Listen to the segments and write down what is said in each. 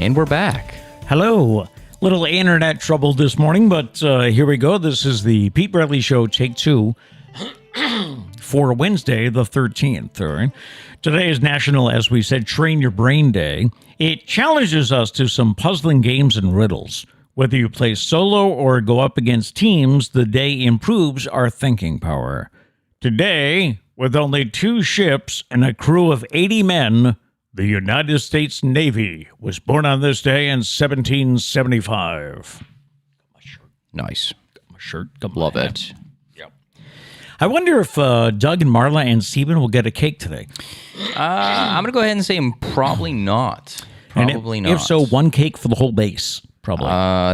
And we're back. Hello. Little internet trouble this morning, but here we go. This is the Pete Braley Show, take 2, for Wednesday, the 13th. All right. Today is National, as we said, Train Your Brain Day. It challenges us to some puzzling games and riddles. Whether you play solo or go up against teams, the day improves our thinking power. Today, with only 2 ships and a crew of 80 men, the United States Navy was born on this day in 1775. Nice. Got my shirt. Got my Love hat. it. Yep. I wonder if Doug and Marla and Steven will get a cake today. I'm going to go ahead and say probably not. Probably not. If so, 1 cake for the whole base. Probably.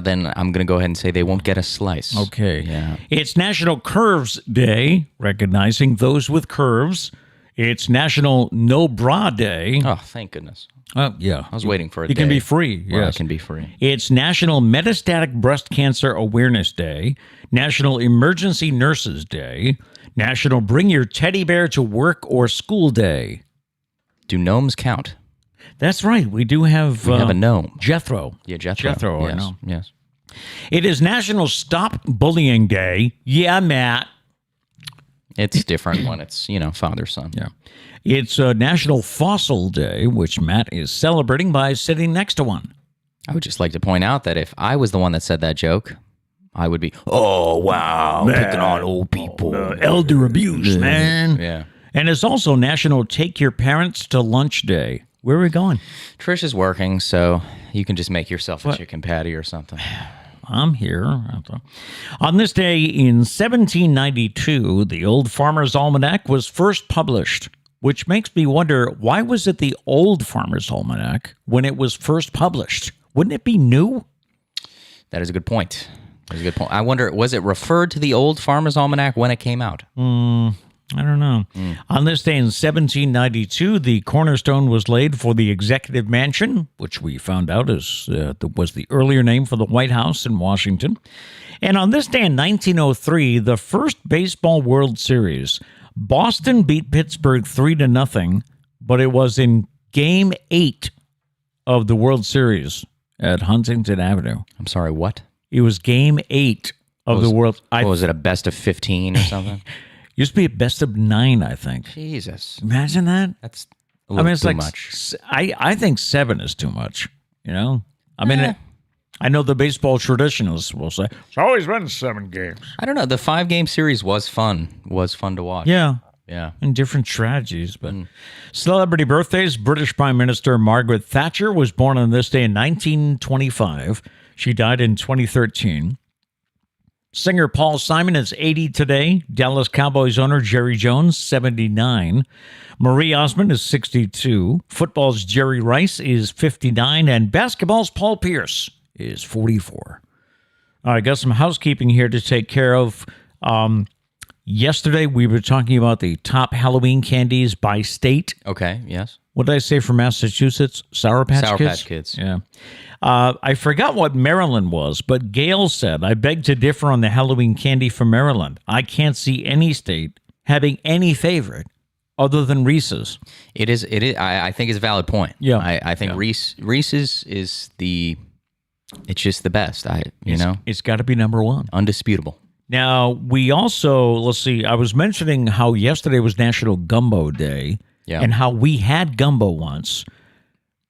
Then I'm going to go ahead and say they won't get a slice. Okay. Yeah. It's National Curves Day, recognizing those with curves. It's National No Bra Day. Oh, thank goodness. Yeah. I was waiting for a It day can be free. where Yes. it can be free. It's National Metastatic Breast Cancer Awareness Day, National Emergency Nurses Day, National Bring Your Teddy Bear to Work or School Day. Do gnomes count? That's right. We do have... We have a gnome. Jethro. Yeah, Jethro. Jethro, yes. I know. Yes. It is National Stop Bullying Day. Yeah, Matt. It's different when it's, father-son. Yeah. It's National Fossil Day, which Matt is celebrating by sitting next to one. I would just like to point out that if I was the one that said that joke, I would be, oh, wow, picking on old people. Elder abuse, man. Yeah. And it's also National Take Your Parents to Lunch Day. Where are we going? Trish is working, so you can just make yourself a chicken patty or something. I'm here. On this day in 1792, the Old Farmer's Almanac was first published, which makes me wonder, why was it the Old Farmer's Almanac when it was first published? Wouldn't it be new? That is a good point. I wonder, was it referred to the Old Farmer's Almanac when it came out? I don't know. On this day in 1792, the cornerstone was laid for the Executive Mansion, which we found out was the earlier name for the White House in Washington. And on this day in 1903, the first Baseball World Series, Boston beat Pittsburgh 3-0, but it was in Game 8 of the World Series at Huntington Avenue. I'm sorry, what? It was Game 8 of the World. Was it a best of 15 or something? Used to be a best of 9, I think. Jesus. Imagine that. That's a little too much. I think 7 is too much, I mean, I know the baseball traditionalists will say, it's always been 7 games. I don't know. The 5-game series was fun. To watch. Yeah. Yeah. And different strategies. But celebrity birthdays, British Prime Minister Margaret Thatcher was born on this day in 1925. She died in 2013. Singer Paul Simon is 80 today. Dallas Cowboys owner Jerry Jones, 79. Marie Osmond is 62. Football's Jerry Rice is 59. And basketball's Paul Pierce is 44. All right, got some housekeeping here to take care of. Yesterday, we were talking about the top Halloween candies by state. Okay, yes. What did I say for Massachusetts? Sour Patch Kids? Sour Patch Kids. Yeah. I forgot what Maryland was, but Gail said, I beg to differ on the Halloween candy for Maryland. I can't see any state having any favorite other than Reese's. It is. I think it's a valid point. Yeah. I think Reese's is it's just the best. It's got to be number 1. Undisputable. Now, we also, let's see, I was mentioning how yesterday was National Gumbo Day. Yeah. And how we had gumbo once.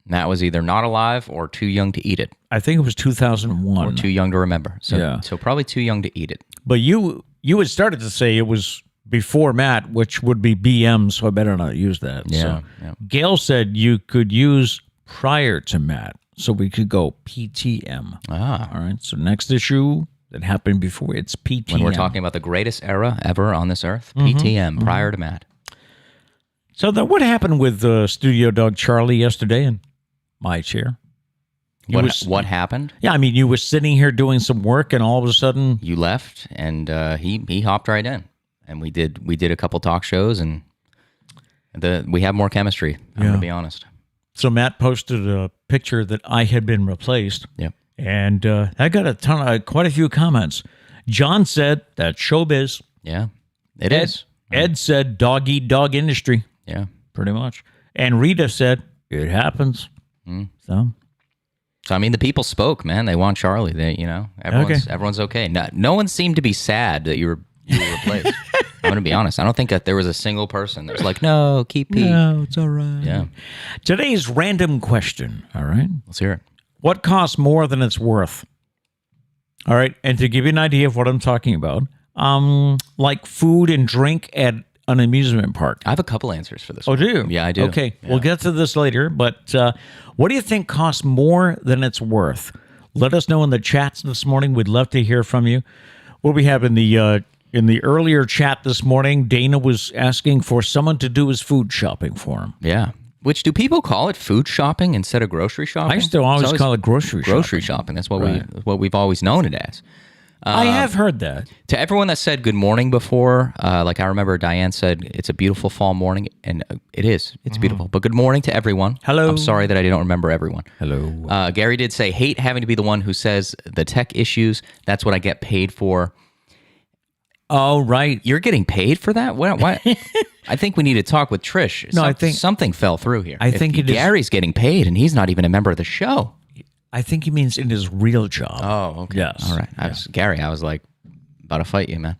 Matt was either not alive or too young to eat it. I think it was 2001. Or too young to remember. So, Yeah. so probably too young to eat it. But you had started to say it was before Matt, which would be BM, so I better not use that. Yeah, So yeah. Gail said you could use prior to Matt, so we could go PTM. Ah. All right, so next issue that happened before, it's PTM. When we're talking about the greatest era ever on this earth, PTM, prior to Matt. So then what happened with studio dog Charlie yesterday in my chair? What happened? Yeah, I mean, you were sitting here doing some work, and all of a sudden... You left, and he hopped right in. And we did a couple talk shows, and we have more chemistry, I'm going to be honest. So Matt posted a picture that I had been replaced. Yep. And I got quite a few comments. John said, that's showbiz. Yeah, it is. Ed said, dog eat dog industry. Yeah. Pretty much. And Rita said, it happens. So, So I mean, the people spoke, man. They want Charlie. Everyone's okay. No one seemed to be sad that you were replaced. I'm going to be honest. I don't think that there was a single person that was like, no, keep Pete. No, it's all right. Yeah. Today's random question, all right? Let's hear it. What costs more than it's worth? All right, and to give you an idea of what I'm talking about, like food and drink at an amusement park. I have a couple answers for this. Oh, do you? Yeah, I do. Okay, Yeah. we'll get to this later, but what do you think costs more than it's worth? Let us know in the chats this morning. We'd love to hear from you. What we have in the earlier chat this morning, Dana was asking for someone to do his food shopping for him. Yeah. Which, do people call it food shopping instead of grocery shopping? I still always call it grocery shopping. Grocery shopping. That's what we've always known it as. I have heard that. To everyone that said good morning before, like I remember Diane said, it's a beautiful fall morning, and it is. It's beautiful. But good morning to everyone. Hello. I'm sorry that I don't remember everyone. Hello. Gary did say, hate having to be the one who says the tech issues. That's what I get paid for. Oh, right. You're getting paid for that? What? I think we need to talk with Trish. No, I think something fell through here. I think it is. Gary's getting paid, and he's not even a member of the show. I think he means in his real job. Oh, okay. Yes. All right. Gary, I was like, about to fight you, man.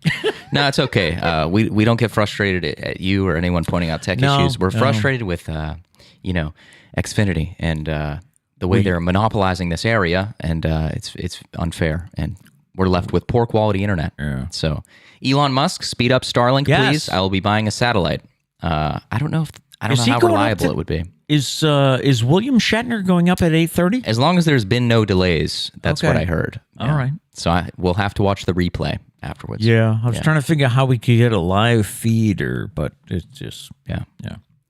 No, it's okay. We don't get frustrated at you or anyone pointing out tech issues. We're frustrated with, Xfinity and the way they're monopolizing this area, and it's unfair. And we're left with poor quality internet. Yeah. So, Elon Musk, speed up Starlink, please. I will be buying a satellite. I don't know how reliable it would be. Is William Shatner going up at 8:30? As long as there's been no delays, that's what I heard. All right. So we'll have to watch the replay afterwards. Yeah, I was trying to figure out how we could get a live feed, but it's just yeah.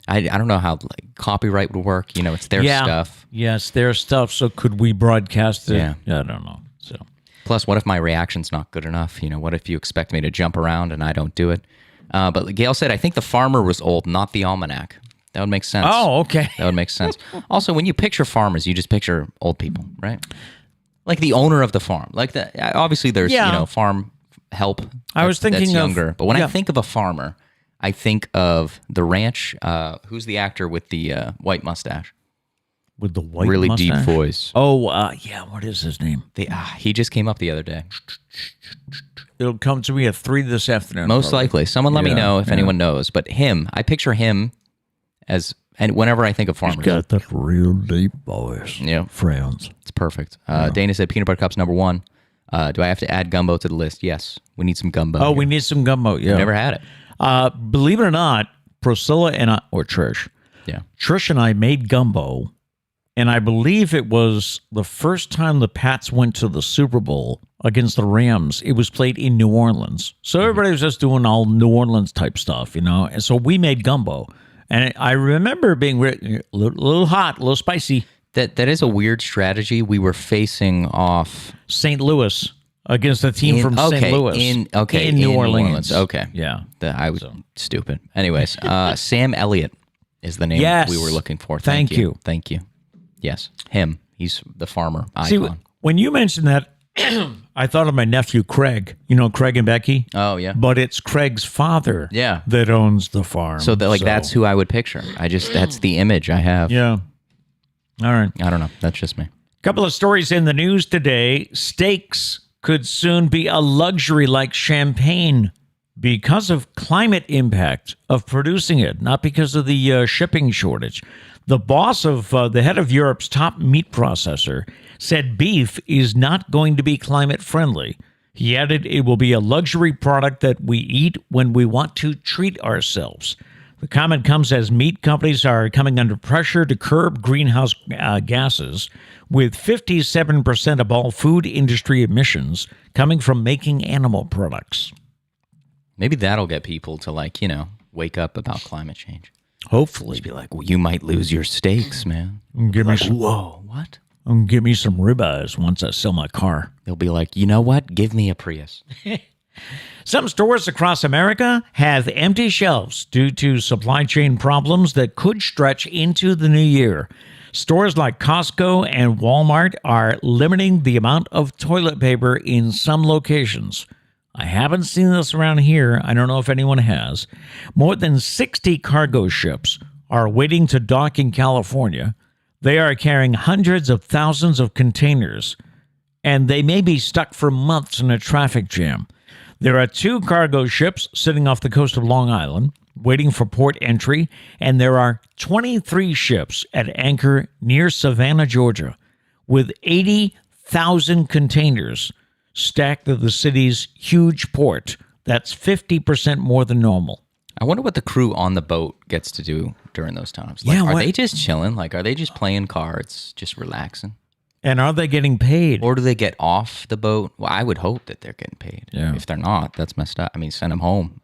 I don't know how copyright would work. It's their stuff. Yes, their stuff. So could we broadcast it? Yeah. I don't know. So plus, what if my reaction's not good enough? What if you expect me to jump around and I don't do it? But Gail said, I think the farmer was old, not the almanac. That would make sense. Oh, okay. That would make sense. Also, when you picture farmers, you just picture old people, right? Like the owner of the farm. Like obviously there's farm help. I was thinking that's younger. of, but when I think of a farmer, I think of the ranch. Who's the actor with the white mustache? With the white really mustache? deep voice. Oh, what is his name? He just came up the other day. It'll come to me at 3 this afternoon. Most likely. Someone let me know if anyone knows. But I picture him as, and whenever I think of farmers. He's got that real deep voice. Yeah. Friends. It's perfect. Dana said peanut butter cups #1. Do I have to add gumbo to the list? Yes. We need some gumbo. Oh, we need some gumbo. Yeah. I've never had it. Believe it or not, Priscilla and Trish. Yeah. Trish and I made gumbo, and I believe it was the first time the Pats went to the Super Bowl against the Rams. It was played in New Orleans. So everybody was just doing all New Orleans type stuff, And so we made gumbo. And I remember being a little hot, a little spicy. That is a weird strategy. We were facing off St. Louis against a team from St. Louis. In New Orleans. Okay. Yeah. I was stupid. Anyways, Sam Elliott is the name we were looking for. Thank you. Thank you. Yes, him. He's the farmer icon. See, when you mentioned that, I thought of my nephew, Craig. Craig and Becky? Oh, yeah. But it's Craig's father that owns the farm. So, that's who I would picture. That's the image I have. Yeah. All right. I don't know. That's just me. Couple of stories in the news today. Steaks could soon be a luxury like champagne because of climate impact of producing it, not because of the shipping shortage. The boss of the head of Europe's top meat processor said beef is not going to be climate friendly. He added it will be a luxury product that we eat when we want to treat ourselves. The comment comes as meat companies are coming under pressure to curb greenhouse gases, with 57% of all food industry emissions coming from making animal products. Maybe that'll get people to wake up about climate change. Hopefully. Just be like, well, you might lose your steaks, man. Give me some, whoa, what? Give me some ribeyes once I sell my car. They'll be like, you know what? Give me a Prius. Some stores across America have empty shelves due to supply chain problems that could stretch into the new year. Stores like Costco and Walmart are limiting the amount of toilet paper in some locations. I haven't seen this around here. I don't know if anyone has. More than 60 cargo ships are waiting to dock in California. They are carrying hundreds of thousands of containers, and they may be stuck for months in a traffic jam. There are 2 cargo ships sitting off the coast of Long Island, waiting for port entry, and there are 23 ships at anchor near Savannah, Georgia, with 80,000 containers stacked at the city's huge port. That's 50% more than normal. I wonder what the crew on the boat gets to do during those times. Like, are they just chilling? Like, are they just playing cards, just relaxing? And are they getting paid? Or do they get off the boat? Well, I would hope that they're getting paid. Yeah. If they're not, that's messed up. I mean, send them home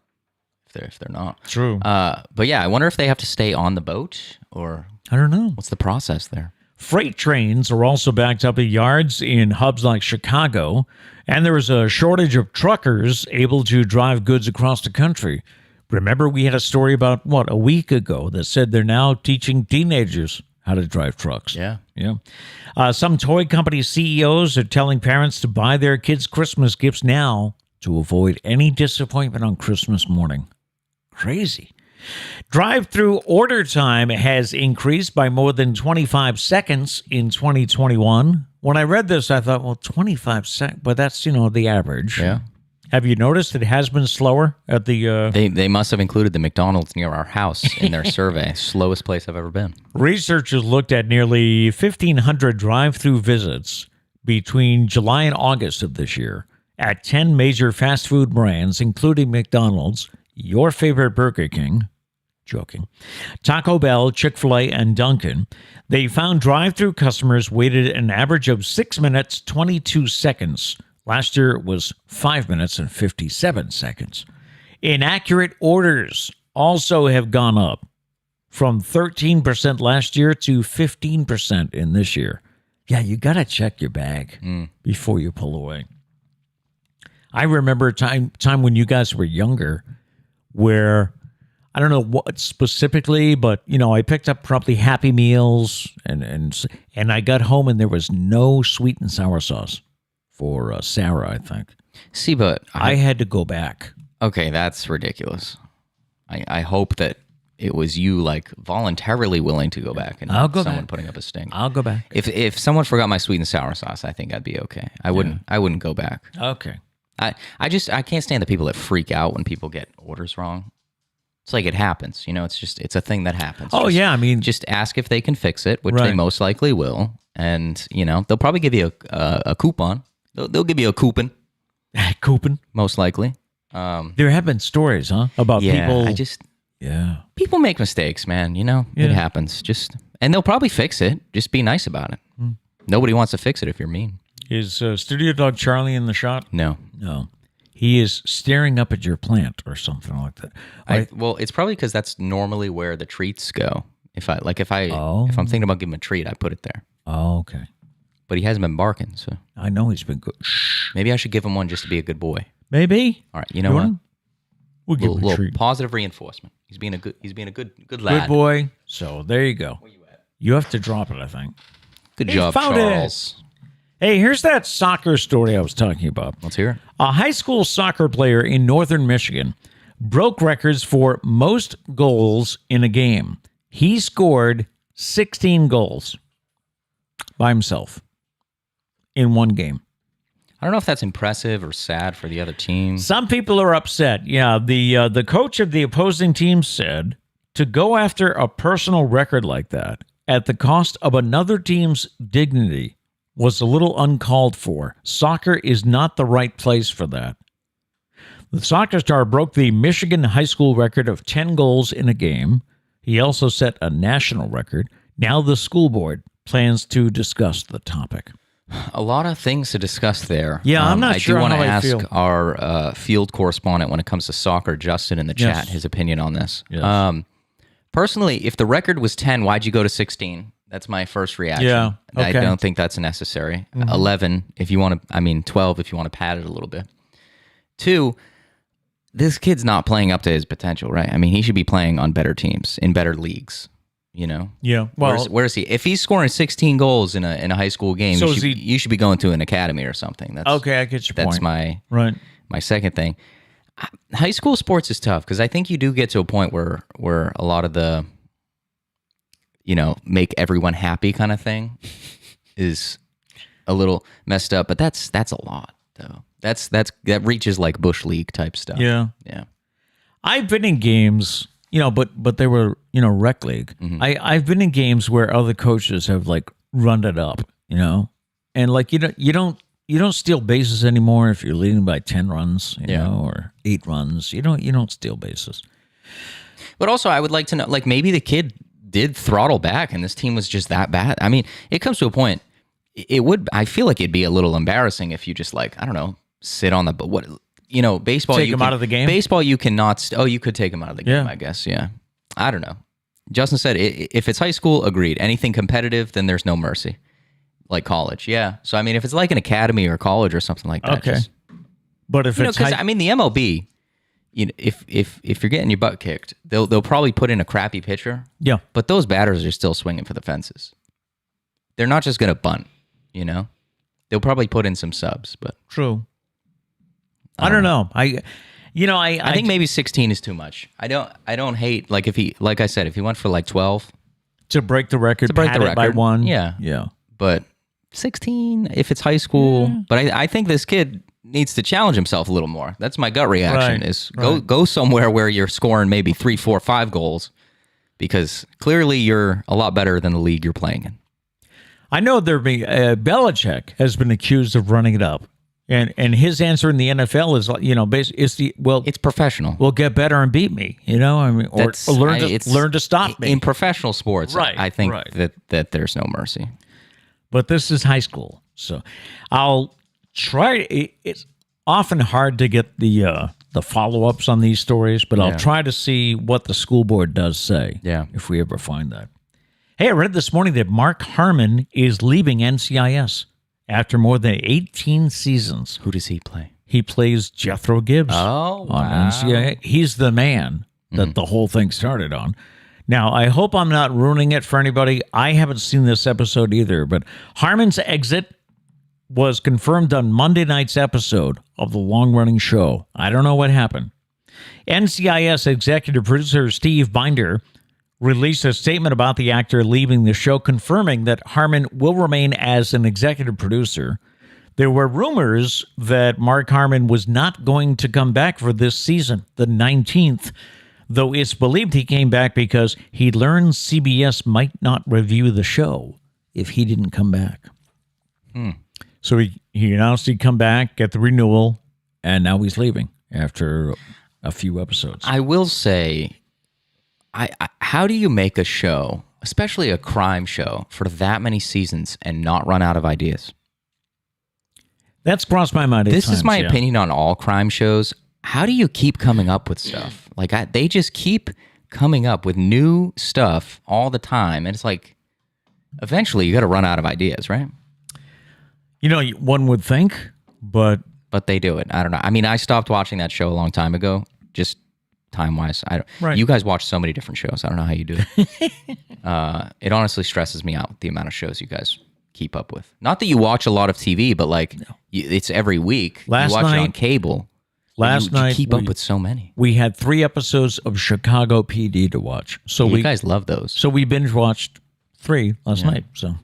if they're not. True. But yeah, I wonder if they have to stay on the boat, or I don't know. What's the process there? Freight trains are also backed up at yards in hubs like Chicago, and there is a shortage of truckers able to drive goods across the country. Remember, we had a story about, a week ago that said they're now teaching teenagers how to drive trucks. Yeah. Some toy company CEOs are telling parents to buy their kids Christmas gifts now to avoid any disappointment on Christmas morning. Crazy. Drive-thru order time has increased by more than 25 seconds in 2021. When I read this, I thought, 25 seconds, but that's, the average. Yeah. Have you noticed it has been slower at the... They must have included the McDonald's near our house in their survey. Slowest place I've ever been. Researchers looked at nearly 1,500 drive-thru visits between July and August of this year at 10 major fast food brands, including McDonald's, your favorite Burger King, joking, Taco Bell, Chick-fil-A, and Dunkin'. They found drive-thru customers waited an average of 6 minutes, 22 seconds. Last year, it was 5 minutes and 57 seconds. Inaccurate orders also have gone up from 13% last year to 15% in this year. Yeah, you got to check your bag before you pull away. I remember a time when you guys were younger where, I don't know what specifically, but, I picked up probably Happy Meals and I got home and there was no sweet and sour sauce. For Sarah, I think. See, but I had to go back. Okay, that's ridiculous. I hope that it was you, voluntarily willing to go back and someone putting up a stink. I'll go back. If someone forgot my sweet and sour sauce, I think I'd be okay. I wouldn't go back. Okay. I can't stand the people that freak out when people get orders wrong. It's like it happens, it's a thing that happens. Oh, yeah, I mean... Just ask if they can fix it, which they most likely will. And, they'll probably give you a coupon. They'll give you a coupon. Coupon? Most likely. There have been stories, about people... People make mistakes, man. It happens. And they'll probably fix it. Just be nice about it. Nobody wants to fix it if you're mean. Is studio dog Charlie in the shot? No. He is staring up at your plant or something like that. Well, it's probably because that's normally where the treats go. If I'm thinking about giving him a treat, I put it there. Oh, okay. But he hasn't been barking, so I know he's been good. Shh. Maybe I should give him one just to be a good boy. Maybe. All right, you know what? We'll give him a little treat. Positive reinforcement. He's being a good lad. Good boy. So there you go. Where you at? You have to drop it, I think. Good job, Charles. Hey, here's that soccer story I was talking about. Let's hear it. A high school soccer player in northern Michigan broke records for most goals in a game. He scored 16 goals by himself in one game. I don't know if that's impressive or sad for the other team. Some people are upset. Yeah, the coach of the opposing team said to go after a personal record like that at the cost of another team's dignity was a little uncalled for. Soccer is not the right place for that. The soccer star broke the Michigan high school record of 10 goals in a game. He also set a national record. Now the school board plans to discuss the topic. A lot of things to discuss there. Yeah, I'm not sure how I do want to feel. ask our field correspondent when it comes to soccer, Justin, in the chat, his opinion on this. Yes. Personally, if the record was 10, why'd you go to 16? That's my first reaction. Yeah, okay. I don't think that's necessary. 11, if you want to, 12, if you want to pad it a little bit. 2, this kid's not playing up to his potential, right? He should be playing on better teams, in better leagues. Yeah. Well, where's he? If he's scoring 16 goals in a high school game, so you should be going to an academy or something. That's okay. I get your point. That's my my second thing. High school sports is tough because I think you do get to a point where a lot of the make everyone happy kind of thing is a little messed up. But that's a lot though. That reaches like Bush League type stuff. Yeah. Yeah. I've been in games, but they were, rec league. Mm-hmm. I've been in games where other coaches have like run it up, and like you don't steal bases anymore if you're leading by 10 runs, or 8 runs. You don't steal bases. But also, I would like to know, like maybe the kid did throttle back, and this team was just that bad. I mean, it comes to a point. I feel like it'd be a little embarrassing if you just like, I don't know, sit on the baseball. Take him out of the game. Baseball, you cannot. You could take him out of the game. Yeah. I guess. Yeah. I don't know. Justin said, if it's high school, agreed. Anything competitive, then there's no mercy. Like college, yeah. So I mean, if it's like an academy or college or something like that, okay. But if it's because I mean, the MLB, if you're getting your butt kicked, they'll probably put in a crappy pitcher. Yeah. But those batters are still swinging for the fences. They're not just gonna bunt. They'll probably put in some subs, but true. I don't know. I think maybe 16 is too much. I don't hate like like I said, if he went for like 12 to break the record, by 1. Yeah. But 16, if it's high school, but I think this kid needs to challenge himself a little more. That's my gut reaction. Go somewhere where you're scoring maybe 3, 4, 5 goals, because clearly you're a lot better than the league you're playing in. I know Belichick has been accused of running it up. And his answer in the NFL is it's professional. Well, get better and beat me, or learn to stop me. In professional sports, right, I think that there's no mercy. But this is high school, so I'll try. It's often hard to get the follow-ups on these stories, but I'll try to see what the school board does say. Yeah, if we ever find that. Hey, I read this morning that Mark Harmon is leaving NCIS. After more than 18 seasons. Who does he play? He plays Jethro Gibbs on NCIS. He's the man that the whole thing started on. Now, I hope I'm not ruining it for anybody. I haven't seen this episode either, but Harmon's exit was confirmed on Monday night's episode of the long-running show. I don't know what happened. NCIS executive producer Steve Binder released a statement about the actor leaving the show, confirming that Harmon will remain as an executive producer. There were rumors that Mark Harmon was not going to come back for this season, the 19th, though it's believed he came back because he learned CBS might not review the show if he didn't come back. So he announced he'd come back, get the renewal, and now he's leaving after a few episodes. I will say, how do you make a show, especially a crime show, for that many seasons and not run out of ideas? That's crossed my mind. This is my opinion on all crime shows. How do you keep coming up with stuff? Like they just keep coming up with new stuff all the time, and it's like eventually you got to run out of ideas, right? One would think, but they do it. I don't know. I mean, I stopped watching that show a long time ago, just time-wise. You guys watch so many different shows. I don't know how you do it. It honestly stresses me out, the amount of shows you guys keep up with. Not that you watch a lot of TV, but it's every week. You watch it on cable. Last night, you keep up with so many. We had 3 episodes of Chicago PD to watch. So you guys love those. So we binge watched 3 last night. So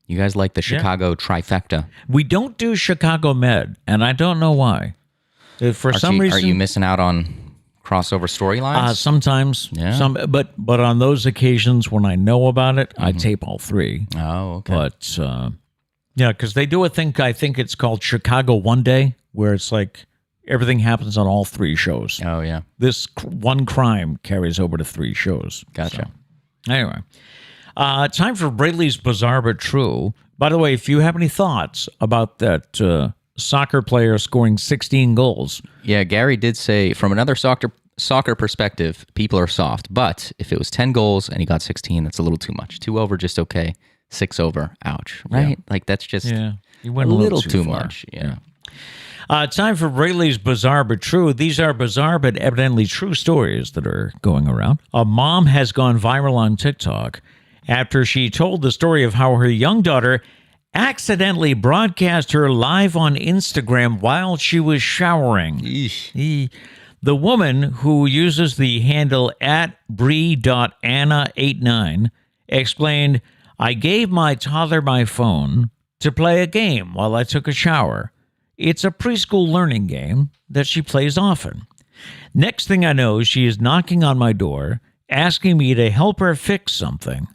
you guys like the Chicago trifecta. We don't do Chicago Med, and I don't know why. For some reason, are you missing out on crossover storylines? Sometimes, but on those occasions when I know about it, I tape all 3. Oh, okay. But because they do a thing. I think it's called Chicago One Day, where it's like everything happens on all 3 shows. Oh yeah. This one crime carries over to 3 shows. Gotcha. So, anyway, time for Braley's Bizarre But True. By the way, if you have any thoughts about that soccer player scoring 16 goals. Yeah, Gary did say, from another soccer perspective, people are soft. But if it was 10 goals and he got 16, that's a little too much. 2 over, just okay. 6 over, ouch. Right? Yeah. Like, that's just you went a little too much. Yeah. Time for Braley's Bizarre But True. These are bizarre but evidently true stories that are going around. A mom has gone viral on TikTok after she told the story of how her young daughter accidentally broadcast her live on Instagram while she was showering. The woman, who uses the handle @Brie.Anna89, explained, I gave my toddler my phone to play a game while I took a shower. It's a preschool learning game that she plays often. Next thing I know, she is knocking on my door, asking me to help her fix something.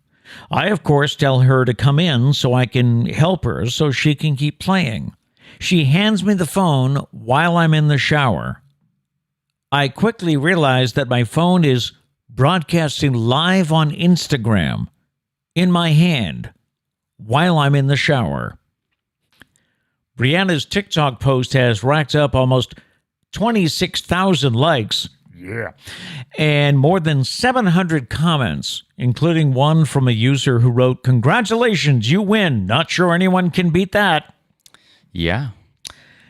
I, of course, tell her to come in so I can help her so she can keep playing. She hands me the phone while I'm in the shower. I quickly realize that my phone is broadcasting live on Instagram in my hand while I'm in the shower. Brianna's TikTok post has racked up almost 26,000 likes. Yeah. And more than 700 comments, including one from a user who wrote, "Congratulations, you win. Not sure anyone can beat that." Yeah.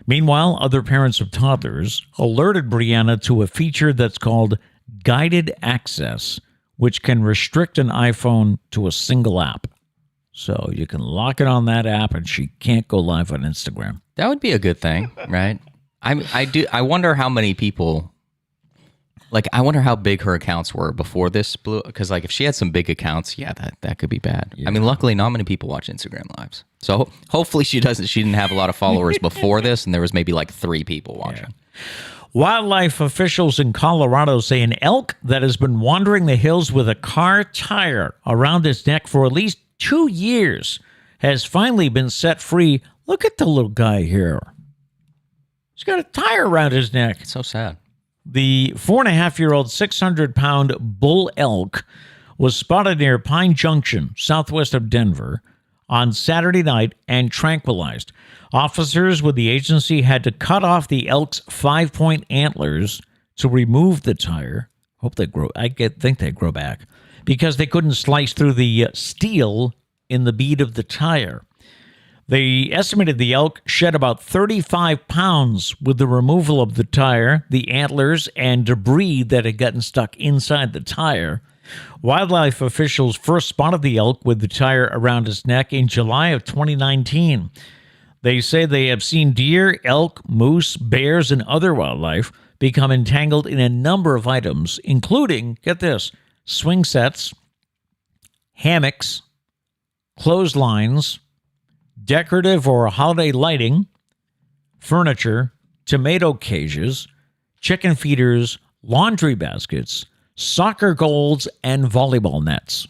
Meanwhile, other parents of toddlers alerted Brianna to a feature that's called guided access, which can restrict an iPhone to a single app. So you can lock it on that app and she can't go live on Instagram. That would be a good thing, right? I wonder how many people, like, I wonder how big her accounts were before this blew, because, like, if she had some big accounts, yeah, that could be bad. Yeah. I mean, luckily, not many people watch Instagram Lives. So hopefully she didn't have a lot of followers before this, and there was maybe like 3 people watching. Yeah. Wildlife officials in Colorado say an elk that has been wandering the hills with a car tire around its neck for at least 2 years has finally been set free. Look at the little guy here. He's got a tire around his neck. It's so sad. The 4.5-year-old, 600-pound bull elk was spotted near Pine Junction, southwest of Denver, on Saturday night and tranquilized. Officers with the agency had to cut off the elk's 5-point antlers to remove the tire. Hope they grow. Think they grow back because they couldn't slice through the steel in the bead of the tire. They estimated the elk shed about 35 pounds with the removal of the tire, the antlers, and debris that had gotten stuck inside the tire. Wildlife officials first spotted the elk with the tire around its neck in July of 2019. They say they have seen deer, elk, moose, bears, and other wildlife become entangled in a number of items, including, get this, swing sets, hammocks, clotheslines, decorative or holiday lighting, furniture, tomato cages, chicken feeders, laundry baskets, soccer goals, and volleyball nets.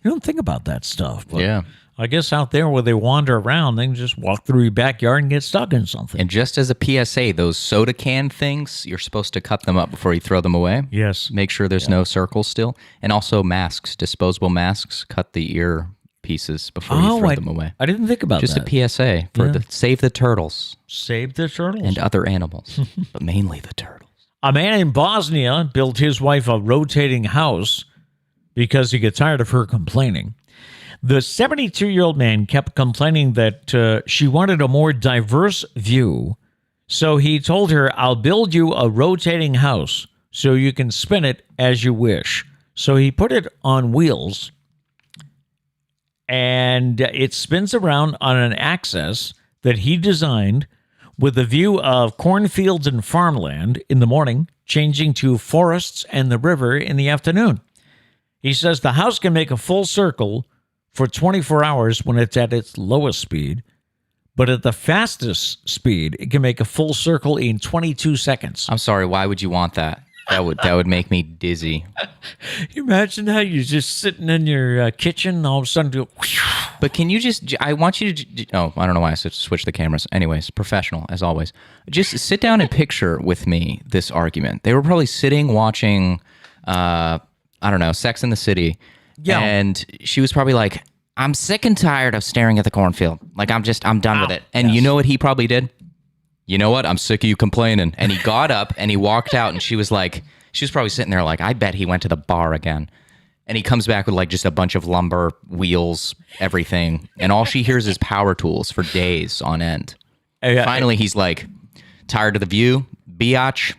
You don't think about that stuff. But yeah. I guess out there where they wander around, they can just walk through your backyard and get stuck in something. And just as a PSA, those soda can things, you're supposed to cut them up before you throw them away. Yes. Make sure there's no circles still. And also masks, disposable masks, cut the ear pieces before you throw them away. I didn't think about just that. Just a PSA for save the turtles. Save the turtles. And other animals, but mainly the turtles. A man in Bosnia built his wife a rotating house because he got tired of her complaining. The 72-year-old man kept complaining that she wanted a more diverse view, so he told her, "I'll build you a rotating house so you can spin it as you wish." So he put it on wheels, and it spins around on an axis that he designed with a view of cornfields and farmland in the morning, changing to forests and the river in the afternoon. He says the house can make a full circle for 24 hours when it's at its lowest speed, but at the fastest speed, it can make a full circle in 22 seconds. I'm sorry, why would you want that? That would make me dizzy. You imagine how you're just sitting in your kitchen and all of a sudden do. But can you I want you to, I don't know why I switched the cameras. Anyways, professional, as always. Just sit down and picture with me this argument. They were probably sitting watching, I don't know, Sex and the City. Yeah. And she was probably like, "I'm sick and tired of staring at the cornfield. Like, I'm done with it." And you know what he probably did? "You know what? I'm sick of you complaining." And he got up and he walked out, and she was probably sitting there like, "I bet he went to the bar again." And he comes back with like just a bunch of lumber, wheels, everything. And all she hears is power tools for days on end. Finally, he's like, "Tired of the view? Biatch.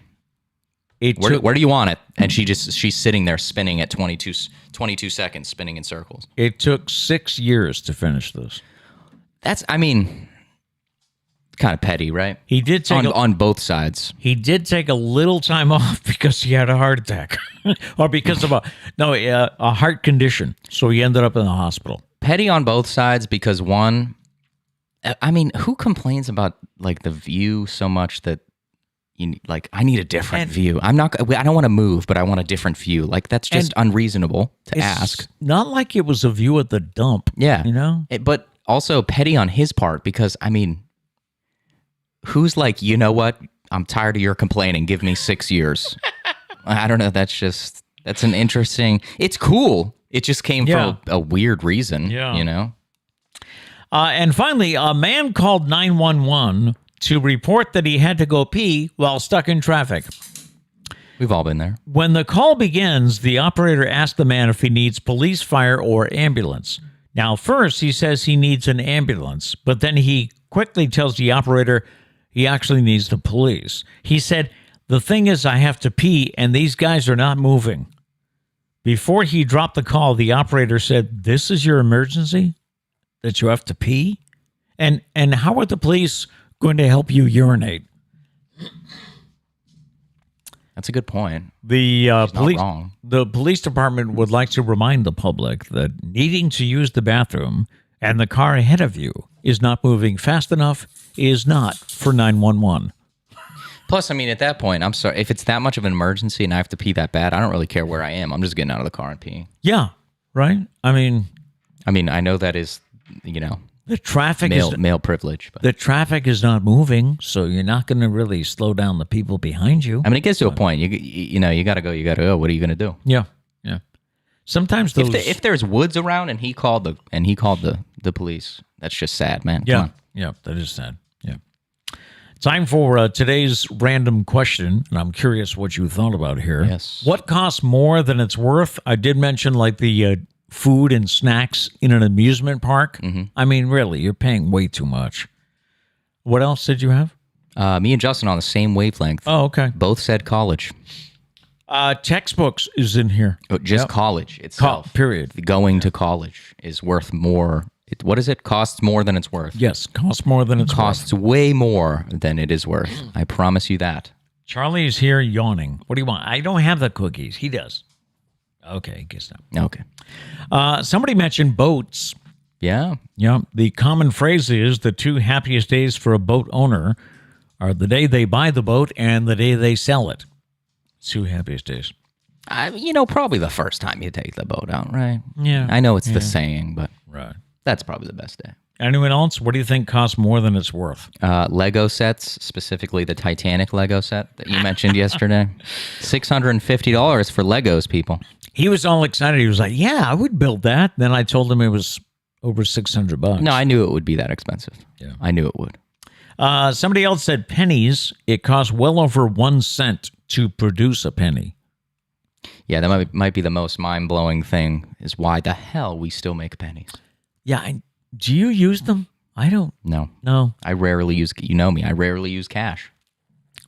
Where do you want it?" And she's sitting there spinning at 22 seconds, spinning in circles. It took 6 years to finish this. Yeah. Kind of petty, right? He did take on both sides. He did take a little time off because he had a heart attack, or because of a heart condition. So he ended up in the hospital. Petty on both sides because one, I mean, who complains about like the view so much that like I need a different view. I don't want to move, but I want a different view. Like that's just unreasonable to ask. Not like it was a view at the dump. Yeah, but also petty on his part because I mean, who's like, you know what? I'm tired of your complaining. Give me 6 years. I don't know. That's an interesting. It's cool. It just came from a weird reason. Yeah. And finally, a man called 911 to report that he had to go pee while stuck in traffic. We've all been there. When the call begins, the operator asks the man if he needs police, fire, or ambulance. Now, first, he says he needs an ambulance, but then he quickly tells the operator he actually needs the police. He said, the thing is, I have to pee, and these guys are not moving. Before he dropped the call, the operator said, this is your emergency? That you have to pee? And how are the police going to help you urinate? That's a good point. The wrong. The police department would like to remind the public that needing to use the bathroom and the car ahead of you is not moving fast enough is not for 911. Plus, I mean, at that point, I'm sorry, if it's that much of an emergency and I have to pee that bad, I don't really care where I am. I'm just getting out of the car and peeing. Yeah, right? I mean, I know that is, the traffic male privilege. But. The traffic is not moving, so you're not going to really slow down the people behind you. I mean, it gets to a point. You got to go. What are you going to do? Yeah. Sometimes those... if there's woods around and he called the police, that's just sad, man. Yeah. Come on. Yeah, that is sad. Yeah. Time for today's random question, and I'm curious what you thought about here. Yes. What costs more than it's worth? I did mention like the food and snacks in an amusement park. Mm-hmm. I mean, really, you're paying way too much. What else did you have? Me and Justin on the same wavelength. Oh, okay. Both said college. Textbooks is in here. Just college itself. Period. Going to college is worth more. What is it? Costs more than it's worth. Yes, costs more than it's worth. Costs way more than it is worth. I promise you that. Charlie's here yawning. What do you want? I don't have the cookies. He does. Okay, guess not. Okay. Somebody mentioned boats. Yeah. Yeah. The common phrase is the two happiest days for a boat owner are the day they buy the boat and the day they sell it. Two happiest days. Probably the first time you take the boat out, right? Yeah. I know it's the saying, but right. That's probably the best day. Anyone else? What do you think costs more than it's worth? Lego sets, specifically the Titanic Lego set that you mentioned yesterday. $650 for Legos, people. He was all excited. He was like, yeah, I would build that. Then I told him it was over $600. No, I knew it would be that expensive. Yeah. I knew it would. Somebody else said pennies. It costs well over 1 cent to produce a penny. Yeah, that might be the most mind-blowing thing is why the hell we still make pennies. Yeah, do you use them? I don't. No. I rarely use, me, I rarely use cash.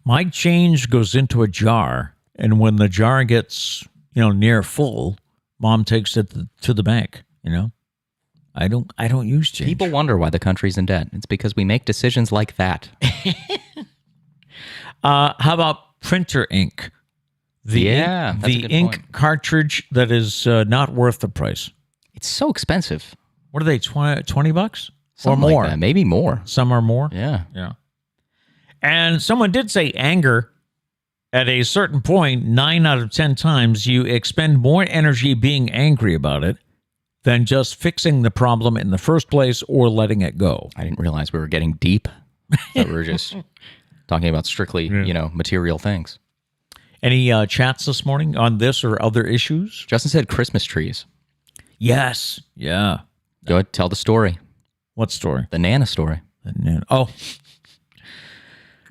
My change goes into a jar, and when the jar gets, near full, Mom takes it to the bank, I don't use change. People wonder why the country's in debt. It's because we make decisions like that. How about printer ink? The ink point. Cartridge that is not worth the price. It's so expensive. What are they, $20 Something or more? Like that. Maybe more. Some are more? Yeah. And someone did say anger. At a certain point, 9 out of 10 times, you expend more energy being angry about it than just fixing the problem in the first place or letting it go. I didn't realize we were getting deep. That we were just talking about strictly, material things. Any chats this morning on this or other issues? Justin said Christmas trees. Yes. Yeah. Go ahead, tell the story. What story? The Nana story.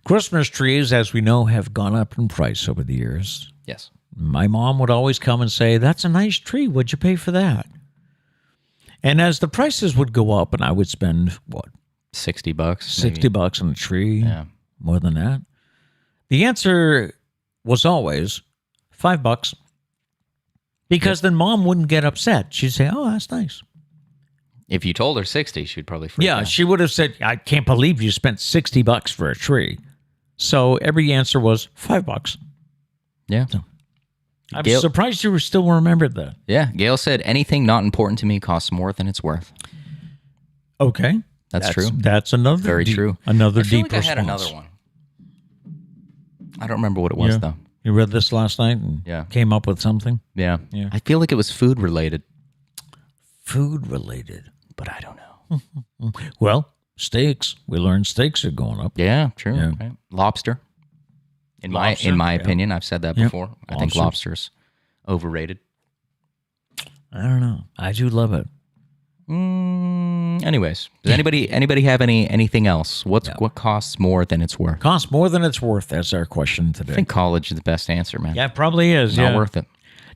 Christmas trees, as we know, have gone up in price over the years. Yes. My mom would always come and say, that's a nice tree. What'd you pay for that? And as the prices would go up, and I would spend, what? $60. $60 on a tree. Yeah. More than that. The answer was always $5. Because then Mom wouldn't get upset. She'd say, oh, that's nice. If you told her 60, she'd probably freak Yeah, out. she would have said, I can't believe you spent $60 for a tree. So every answer was $5. Yeah. I'm Gail- surprised you still remembered that. Yeah. Gail said, anything not important to me costs more than it's worth. Okay. That's true. That's another Very deep, true. Another I feel deep like I response. had another one. I don't remember what it was, though. You read this last night and came up with something? Yeah. Yeah. I feel like it was food related, Food related. but I don't know. Well, steaks. We learned steaks are going up. Yeah, true. Yeah. Right. Lobster. Lobster, In my yeah. opinion, I've said that Yep. before. I think lobster's overrated. I don't know. I do love it. Anyways, does anybody have anything else? What costs more than it's worth? Costs more than it's worth. That's our question today. I think college is the best answer, man. Yeah, it probably is. Not worth it.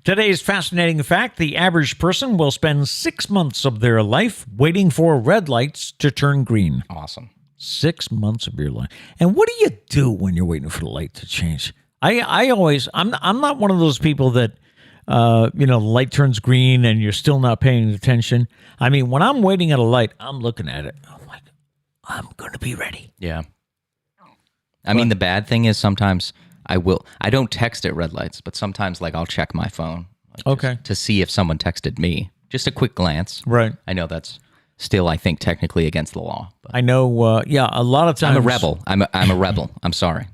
Today's fascinating fact: the average person will spend 6 months of their life waiting for red lights to turn green. Awesome. 6 months of your life. And what do you do when you're waiting for the light to change? I'm not one of those people that the light turns green and you're still not paying attention. I mean, when I'm waiting at a light, I'm looking at it. I'm like, I'm going to be ready. Yeah. I mean, the bad thing is sometimes I don't text at red lights, but sometimes I'll check my phone to see if someone texted me. Just a quick glance. Right. I know that's still, I think, technically against the law. But I know, a lot of times. I'm a rebel. I'm a rebel. I'm sorry.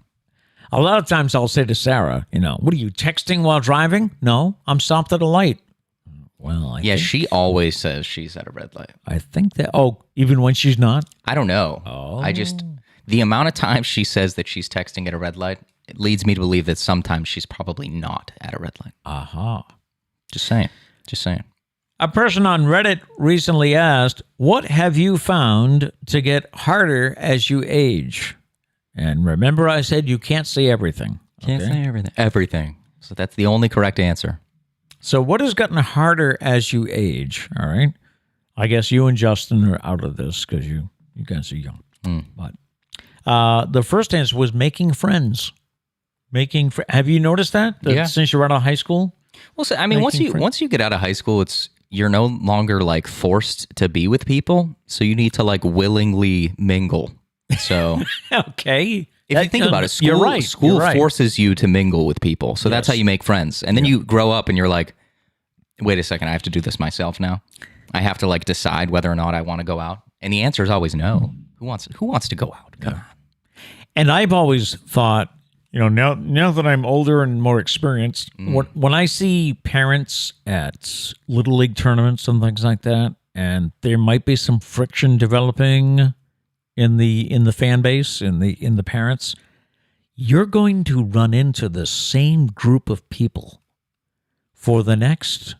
A lot of times I'll say to Sarah, what are you, texting while driving? No, I'm stopped at a light. Well, She always says she's at a red light. I think that, even when she's not? I don't know. The amount of times she says that she's texting at a red light, it leads me to believe that sometimes she's probably not at a red light. Aha. Just saying. A person on Reddit recently asked, what have you found to get harder as you age? And remember I said you can't say everything. Can't say everything. Everything. So that's the only correct answer. So what has gotten harder as you age? All right. I guess you and Justin are out of this because you guys are young. But the first answer was making friends. Have you noticed that? Yeah. Since you're out of high school? Well, so, I mean, once you get out of high school, you're no longer forced to be with people, so you need to willingly mingle. So okay. If you think about it, you're right. School forces you to mingle with people. So that's how you make friends. And then you grow up and you're like, wait a second, I have to do this myself now. I have to decide whether or not I want to go out. And the answer is always no. Who wants to go out? Come on. And I've always thought, now that I'm older and more experienced, when I see parents at Little League tournaments and things like that, and there might be some friction developing in the fan base, in the parents, you're going to run into the same group of people for the next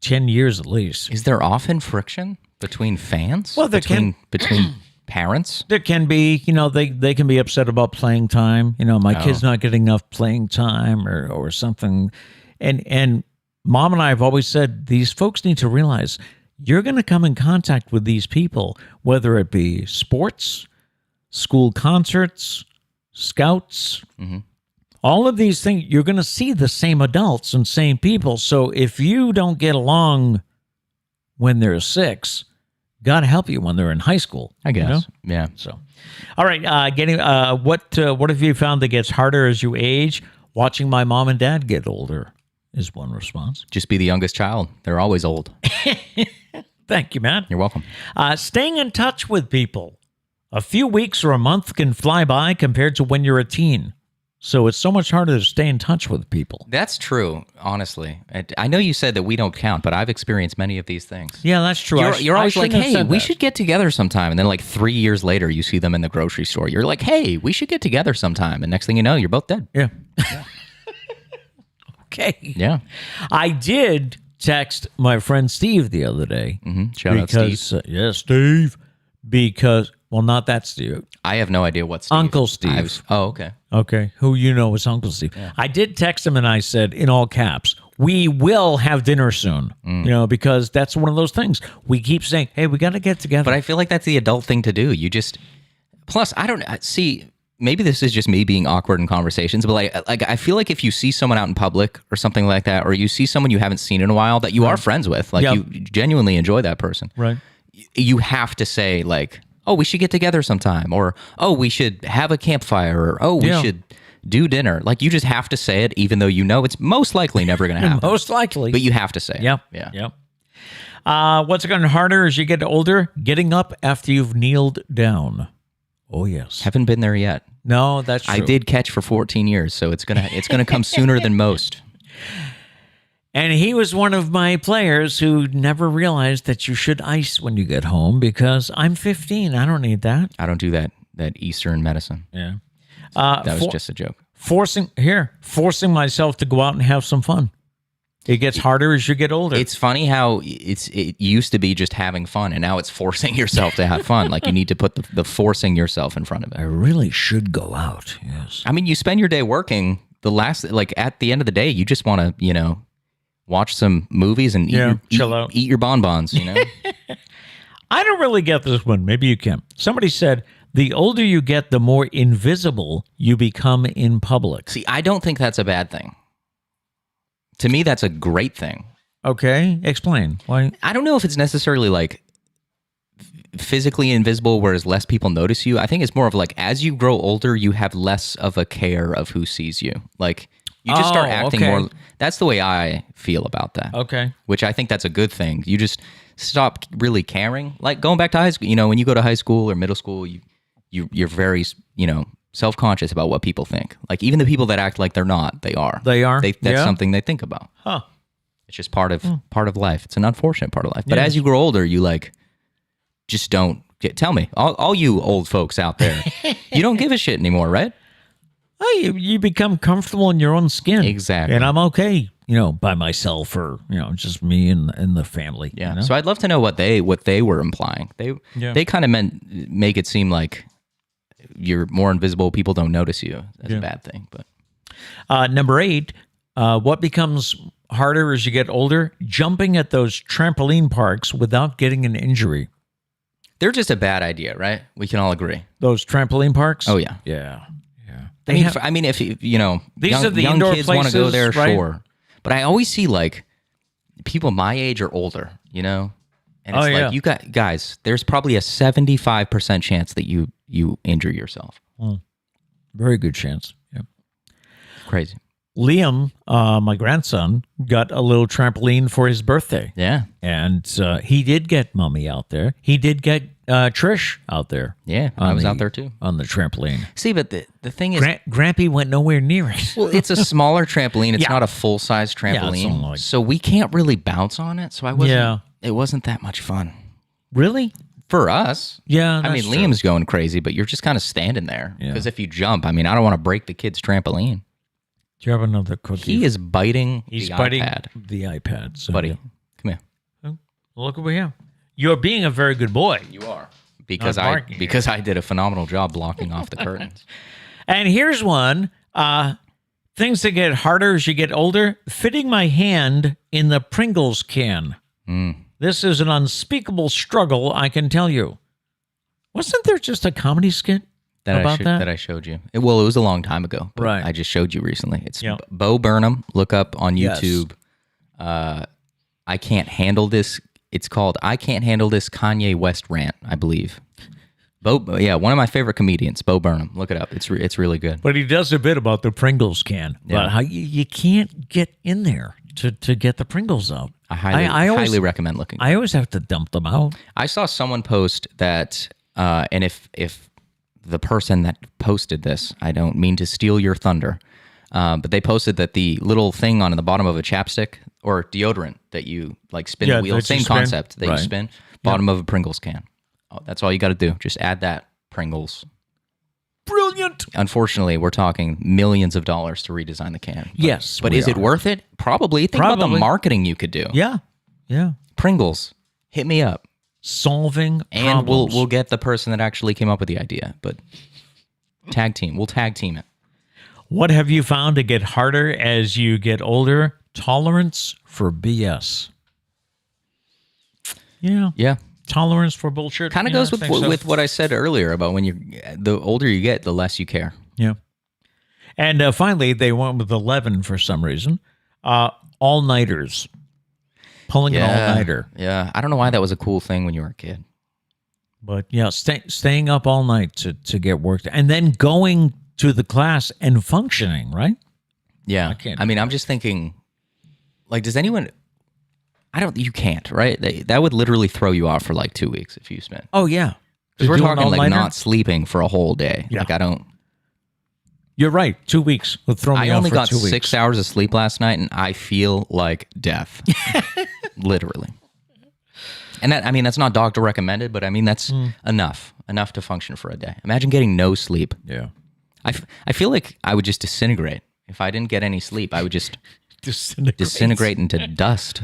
10 years at least. Is there often friction between fans? Well, between parents? There can be, they can be upset about playing time. My kid's not getting enough playing time or something. And Mom and I have always said these folks need to realize you're going to come in contact with these people, whether it be sports, school concerts, scouts, all of these things. You're going to see the same adults and same people. So if you don't get along when they're 6, God help you when they're in high school. I guess. Yeah. So, all right. What have you found that gets harder as you age? Watching my mom and dad get older is one response. Just be the youngest child. They're always old. Thank you, Matt. You're welcome. Staying in touch with people. A few weeks or a month can fly by compared to when you're a teen. So it's so much harder to stay in touch with people. That's true, honestly. I know you said that we don't count, but I've experienced many of these things. Yeah, that's true. You're always like, hey, we should get together sometime. And then 3 years later, you see them in the grocery store. You're like, hey, we should get together sometime. And next thing you know, you're both dead. Yeah. Okay. Yeah. I did text my friend Steve the other day. Shout out Steve. Yes, Steve. Because, not that Steve. I have no idea what Steve. Uncle Steve. Okay. Okay. Who is Uncle Steve. Yeah. I did text him and I said, in all caps, we will have dinner soon. Because that's one of those things. We keep saying, hey, we got to get together. But I feel like that's the adult thing to do. Plus, I don't see. maybe this is just me being awkward in conversations, but like I feel like if you see someone out in public or something like that, or you see someone you haven't seen in a while that you are friends with, like you genuinely enjoy that person, Right. you have to say like, oh, we should get together sometime, or oh, we should have a campfire, or oh, we should do dinner. Like you just have to say it, even though you know it's most likely never going to happen. Most likely. But you have to say it. Yep. Yeah. Yep. What's gotten harder as you get older? Getting up after you've kneeled down. Oh, yes. Haven't been there yet. No, that's true. I did catch for 14 years, so it's gonna come sooner than most. And he was one of my players who never realized that you should ice when you get home because I'm 15. I don't need that. I don't do that Eastern medicine. Yeah. That was just a joke. Forcing myself to go out and have some fun. It gets harder as you get older. It's funny how it used to be just having fun, and now it's forcing yourself to have fun. Like you need to put the forcing yourself in front of it. I really should go out. Yes. I mean, you spend your day working. At the end of the day, you just want to, watch some movies and chill out. Eat your bonbons, I don't really get this one. Maybe you can. Somebody said, the older you get, the more invisible you become in public. See, I don't think that's a bad thing. To me, that's a great thing. Okay, explain. Why? I don't know if it's necessarily like physically invisible, whereas less people notice you. I think it's more of like as you grow older, you have less of a care of who sees you. Like you just start acting more. That's the way I feel about that. Okay. Which I think that's a good thing. You just stop really caring. Like going back to high school, when you go to high school or middle school, you're very, self-conscious about what people think. Like even the people that act like they're not, they are. They are? That's something they think about. Huh. It's just part of life. It's an unfortunate part of life. But as you grow older, you just don't tell me. All you old folks out there, you don't give a shit anymore, right? Oh, you become comfortable in your own skin. Exactly. And I'm okay, by myself or, just me and the family. Yeah. So I'd love to know what they were implying. They kind of make it seem like you're more invisible. People don't notice you. That's a bad thing. But number 8, what becomes harder as you get older? Jumping at those trampoline parks without getting an injury. They're just a bad idea, right? We can all agree. Those trampoline parks? Oh, yeah. Yeah. I mean, if these are the young indoor kids want to go there, places, right? sure. But I always see people my age or older, and it's you got guys. There's probably a 75% chance that you injure yourself. Very good chance. Yeah. Crazy. Liam, my grandson, got a little trampoline for his birthday. Yeah. And he did get Mommy out there. He did get Trish out there. Yeah, I was out there too. On the trampoline. See, but the thing is... Grampy went nowhere near it. Well, it's a smaller trampoline. It's not a full-size trampoline. So we can't really bounce on it. So it wasn't that much fun. Really? For us. Yeah, I mean, Liam's going crazy, but you're just kind of standing there. Because if you jump, I don't want to break the kid's trampoline. Do you have another cookie? He is biting He's the biting iPad. the iPad. So Buddy, come here. Look over here. You're being a very good boy. You are. Because I did a phenomenal job blocking off the curtains. And here's one. Things that get harder as you get older. Fitting my hand in the Pringles can. This is an unspeakable struggle, I can tell you. Wasn't there just a comedy skit about that? That I showed you. It was a long time ago. But right. I just showed you recently. It's Bo Burnham. Look up on YouTube. Yes. I Can't Handle This. It's called I Can't Handle This Kanye West Rant, I believe. One of my favorite comedians, Bo Burnham. Look it up. It's really good. But he does a bit about the Pringles can. Yeah. About how you can't get in there to get the Pringles out. I highly recommend looking. I always have to dump them out. I saw someone post that, and if the person that posted this, I don't mean to steal your thunder, but they posted that the little thing on the bottom of a chapstick or deodorant that you spin the wheel, same concept that you spin, bottom of a Pringles can. Oh, that's all you got to do. Just add that Pringles. Brilliant. Unfortunately, we're talking millions of dollars to redesign the can. But is it worth it? Probably. Think about the marketing you could do. Yeah. Pringles, hit me up. Solving and problems. we'll get the person that actually came up with the idea. But we'll tag team it. What have you found to get harder as you get older? Tolerance for BS. Yeah. tolerance for bullshit. Kind of Yeah, goes I think so. with what I said earlier about the older you get, the less you care. Yeah. And finally, they went with 11 for some reason. All-nighters. Pulling an all-nighter. Yeah. I don't know why that was a cool thing when you were a kid. But, yeah, staying up all night to get work done. And then going to the class and functioning, right? Yeah. I mean, I'm just thinking, like, does anyone... you can't, right? That would literally throw you off for like 2 weeks if you spent. Oh, yeah. Because we're Do an talking like all-nighter? not sleeping for a whole day. Yeah. Like, I don't... You're right. 2 weeks would throw me I off only for got 2 weeks. 6 hours of sleep last night, and I feel like death. Literally. And that, I mean, that's not doctor recommended, but I mean, that's enough to function for a day. Imagine getting no sleep. Yeah. I feel like I would just disintegrate. If I didn't get any sleep, I would just disintegrate into dust.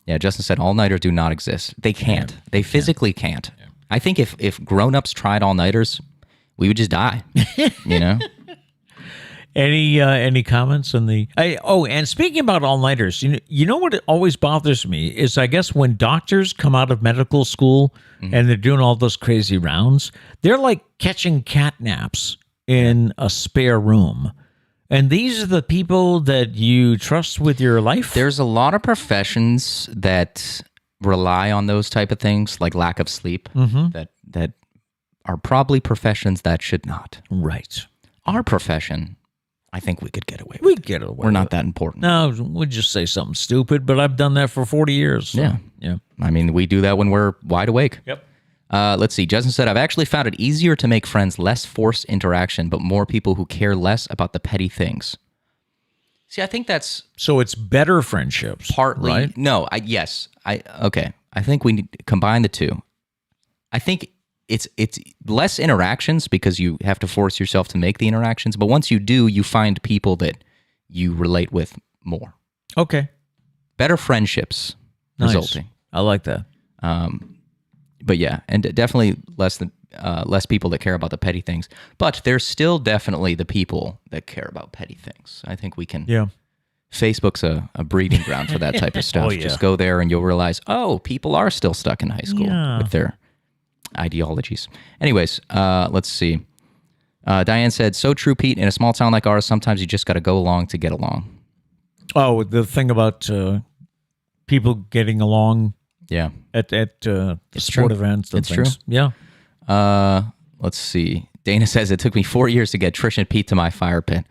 Yeah, Justin said all-nighters do not exist. They can't. Yeah. They physically can't. Yeah. I think if grown-ups tried all-nighters, we would just die, you know? Any comments on the... and speaking about all-nighters, you know what always bothers me is I guess when doctors come out of medical school and they're doing all those crazy rounds, they're like catching cat naps in a spare room. And these are the people that you trust with your life? There's a lot of professions that rely on those type of things, like lack of sleep, that are probably professions that should not. Right. Our profession, I think we could get away with. We'd get away. We're not that important. No, we'd just say something stupid, but I've done that for 40 years. So, yeah. Yeah. I mean, we do that when we're wide awake. Yep. Let's see. Justin said, I've actually found it easier to make friends, less forced interaction, but more people who care less about the petty things. See, I think that's... So it's better friendships. Partly. Right? No, okay. I think we need to combine the two. I think it's less interactions because you have to force yourself to make the interactions, but once you do, you find people that you relate with more. Okay. Better friendships resulting. I like that. But yeah, and definitely less people that care about the petty things. But there's still definitely the people that care about petty things. I think we can. Yeah. Facebook's a breeding ground for that type of stuff. Oh, yeah. Just go there and you'll realize, people are still stuck in high school with their ideologies. Anyways, let's see. Diane said, so true, Pete. In a small town like ours, sometimes you just got to go along to get along. Oh, the thing about people getting along. Yeah. At sport events. It's things. true. Yeah. Let's see. Dana says it took me 4 years to get Trish and Pete to my fire pit,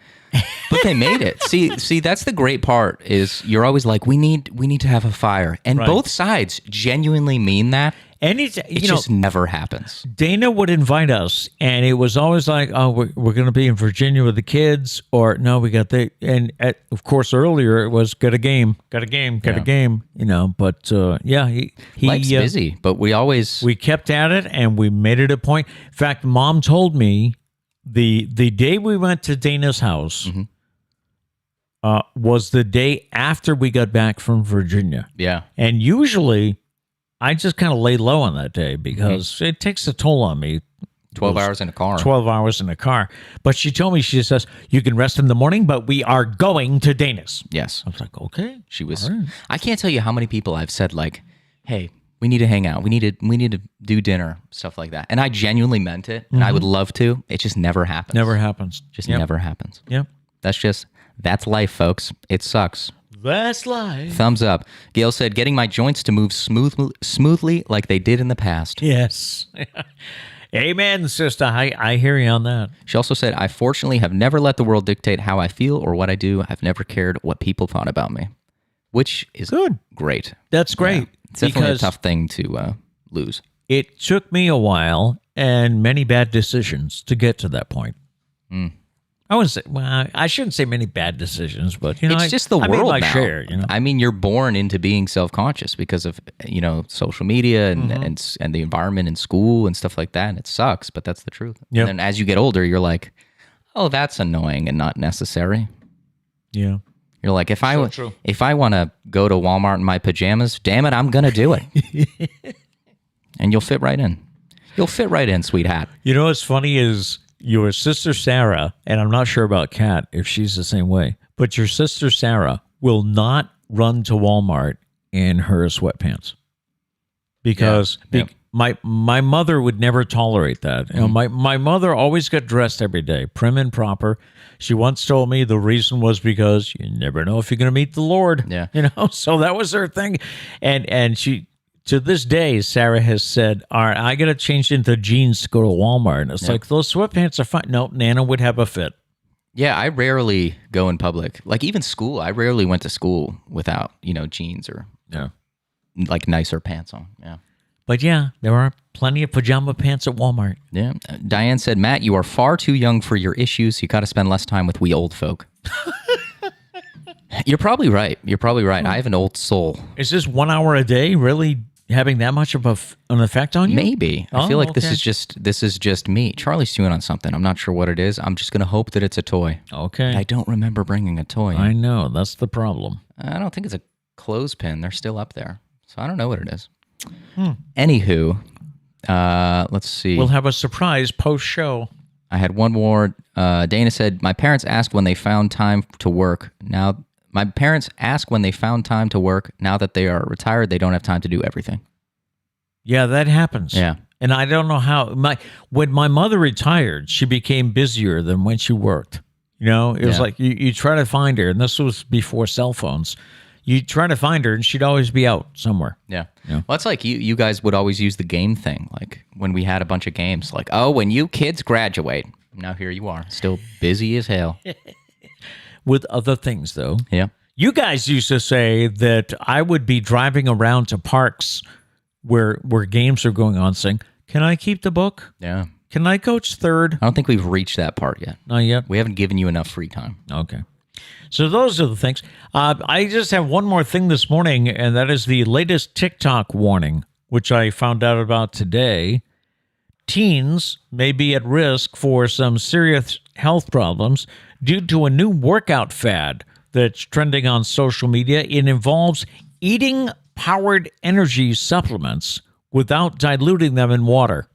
but they made it. See, that's the great part is you're always like, we need to have a fire, and both sides genuinely mean that. And it just never happens. Dana would invite us, and it was always like, oh, we're going to be in Virginia with the kids, or no, we got of course, earlier it was got a game, but Life's busy, but we kept at it, and we made it a point. In fact, Mom told me the day we went to Dana's house was the day after we got back from Virginia. Yeah. And usually I just kind of lay low on that day because it takes a toll on me. 12 hours in a car. 12 hours in a car. But she told me, she says, you can rest in the morning, but we are going to Dana's. Yes. I was like, okay. She was. Right. I can't tell you how many people I've said, like, hey, we need to hang out. We need to do dinner, stuff like that. And I genuinely meant it, and I would love to. It just never happens. Never happens. Just never happens. Yep. That's life, folks. It sucks. That's life. Thumbs up. Gail said, getting my joints to move smoothly like they did in the past. Yes. Amen, sister. I hear you on that. She also said, I fortunately have never let the world dictate how I feel or what I do. I've never cared what people thought about me, which is good. Great. That's great. Yeah. It's definitely a tough thing to lose. It took me a while and many bad decisions to get to that point. I wouldn't say. Well, I shouldn't say many bad decisions, but it's just the world I made my now. share, I mean, you're born into being self-conscious because of social media and the environment in school and stuff like that. And it sucks, but that's the truth. Yep. And then as you get older, you're like, oh, that's annoying and not necessary. Yeah. You're like, if I want to go to Walmart in my pajamas, damn it, I'm gonna do it. And you'll fit right in. You'll fit right in, sweetheart. You know what's funny is your sister Sarah, and I'm not sure about Kat if she's the same way, but your sister Sarah will not run to Walmart in her sweatpants. because Yeah. my mother would never tolerate that. You know, my mother always got dressed every day, prim and proper. She once told me the reason was because you never know if you're going to meet the Lord. Yeah. You know, so that was her thing. And she, to this day, Sarah has said, all right, I got to change into jeans to go to Walmart. And it's like, those sweatpants are fine. No, Nana would have a fit. Yeah, I rarely go in public. Like even school, I rarely went to school without, jeans or like nicer pants on. Yeah. But yeah, there are plenty of pajama pants at Walmart. Yeah. Diane said, Matt, you are far too young for your issues. You got to spend less time with we old folk. You're probably right. I have an old soul. Is this 1 hour a day really having that much of an effect on you? Maybe. I feel like okay. this is just me. Charlie's chewing on something. I'm not sure what it is. I'm just going to hope that it's a toy. Okay. I don't remember bringing a toy. I know. That's the problem. I don't think it's a clothespin. They're still up there. So I don't know what it is. Anywho, let's see. We'll have a surprise post-show. I had one more. Dana said, my parents asked when they found time to work. Now that they are retired, they don't have time to do everything. Yeah, that happens. Yeah. And I don't know how. When my mother retired, she became busier than when she worked. You know, it was like you try to find her, and this was before cell phones. You try to find her, and she'd always be out somewhere. Yeah. Well, it's like you guys would always use the game thing, like when we had a bunch of games, like, oh, when you kids graduate. Now here you are, still busy as hell. With other things, though. Yeah. You guys used to say that I would be driving around to parks where games are going on saying, can I keep the book? Yeah. Can I coach third? I don't think we've reached that part yet. Not yet. We haven't given you enough free time. Okay. So those are the things. I just have one more thing this morning, and that is the latest TikTok warning, which I found out about today. Teens may be at risk for some serious health problems due to a new workout fad that's trending on social media. It involves eating powered energy supplements without diluting them in water.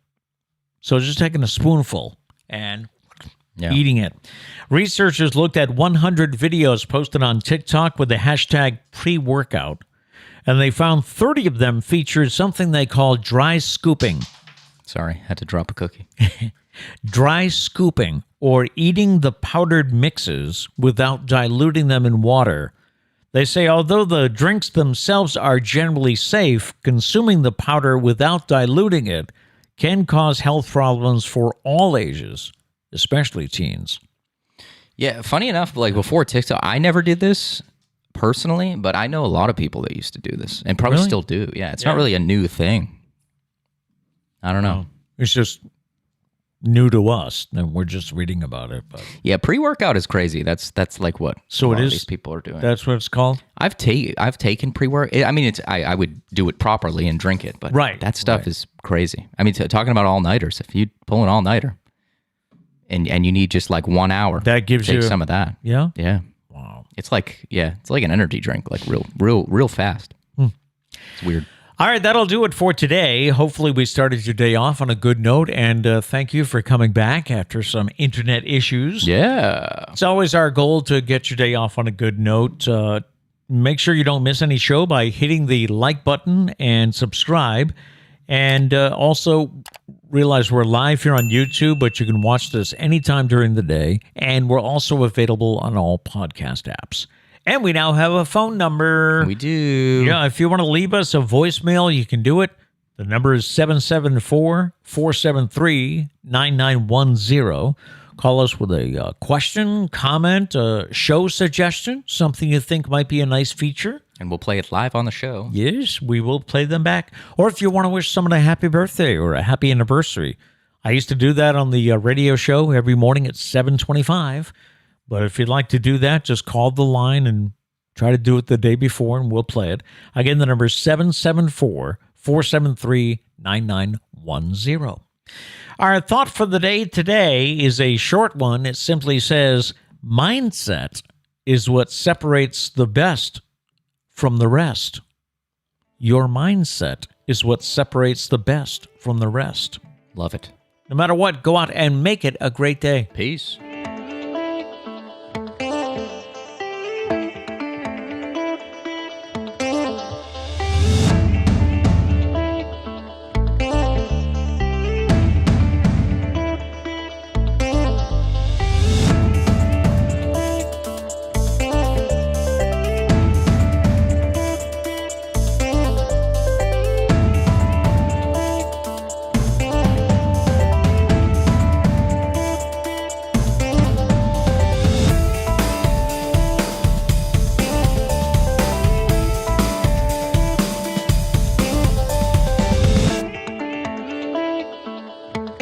So just taking a spoonful and eating it. Researchers looked at 100 videos posted on TikTok with the hashtag pre-workout, and they found 30 of them featured something they call dry scooping. Sorry, had to drop a cookie. Dry scooping, or eating the powdered mixes without diluting them in water. They say although the drinks themselves are generally safe, consuming the powder without diluting it can cause health problems for all ages, especially teens. Yeah, funny enough, like before TikTok, I never did this personally, but I know a lot of people that used to do this and probably still do. Yeah, it's not really a new thing. I don't know. It's just new to us, and we're just reading about it. But yeah, pre-workout is crazy. That's like what so it is. These people are doing. That's what it's called. I've taken pre-work. I mean, I would do it properly and drink it, but that stuff is crazy. I mean, talking about all-nighters, if you pull an all-nighter and you need just like 1 hour, that gives you some of that. Yeah. Wow. It's like an energy drink, like real fast. It's weird. All right, that'll do it for today. Hopefully we started your day off on a good note, and thank you for coming back after some internet issues. Yeah. It's always our goal to get your day off on a good note. Make sure you don't miss any show by hitting the like button and subscribe. And also realize we're live here on YouTube, but you can watch this anytime during the day. And we're also available on all podcast apps. And we now have a phone number. We do. Yeah, if you want to leave us a voicemail, you can do it. The number is 774-473-9910. Call us with a question, comment, a show suggestion, something you think might be a nice feature. And we'll play it live on the show. Yes, we will play them back. Or if you want to wish someone a happy birthday or a happy anniversary. I used to do that on the radio show every morning at 7:25. But if you'd like to do that, just call the line and try to do it the day before, and we'll play it. Again, the number is 774-473-9910. Our thought for the day today is a short one. It simply says, mindset is what separates the best from the rest. Your mindset is what separates the best from the rest. Love it. No matter what, go out and make it a great day. Peace.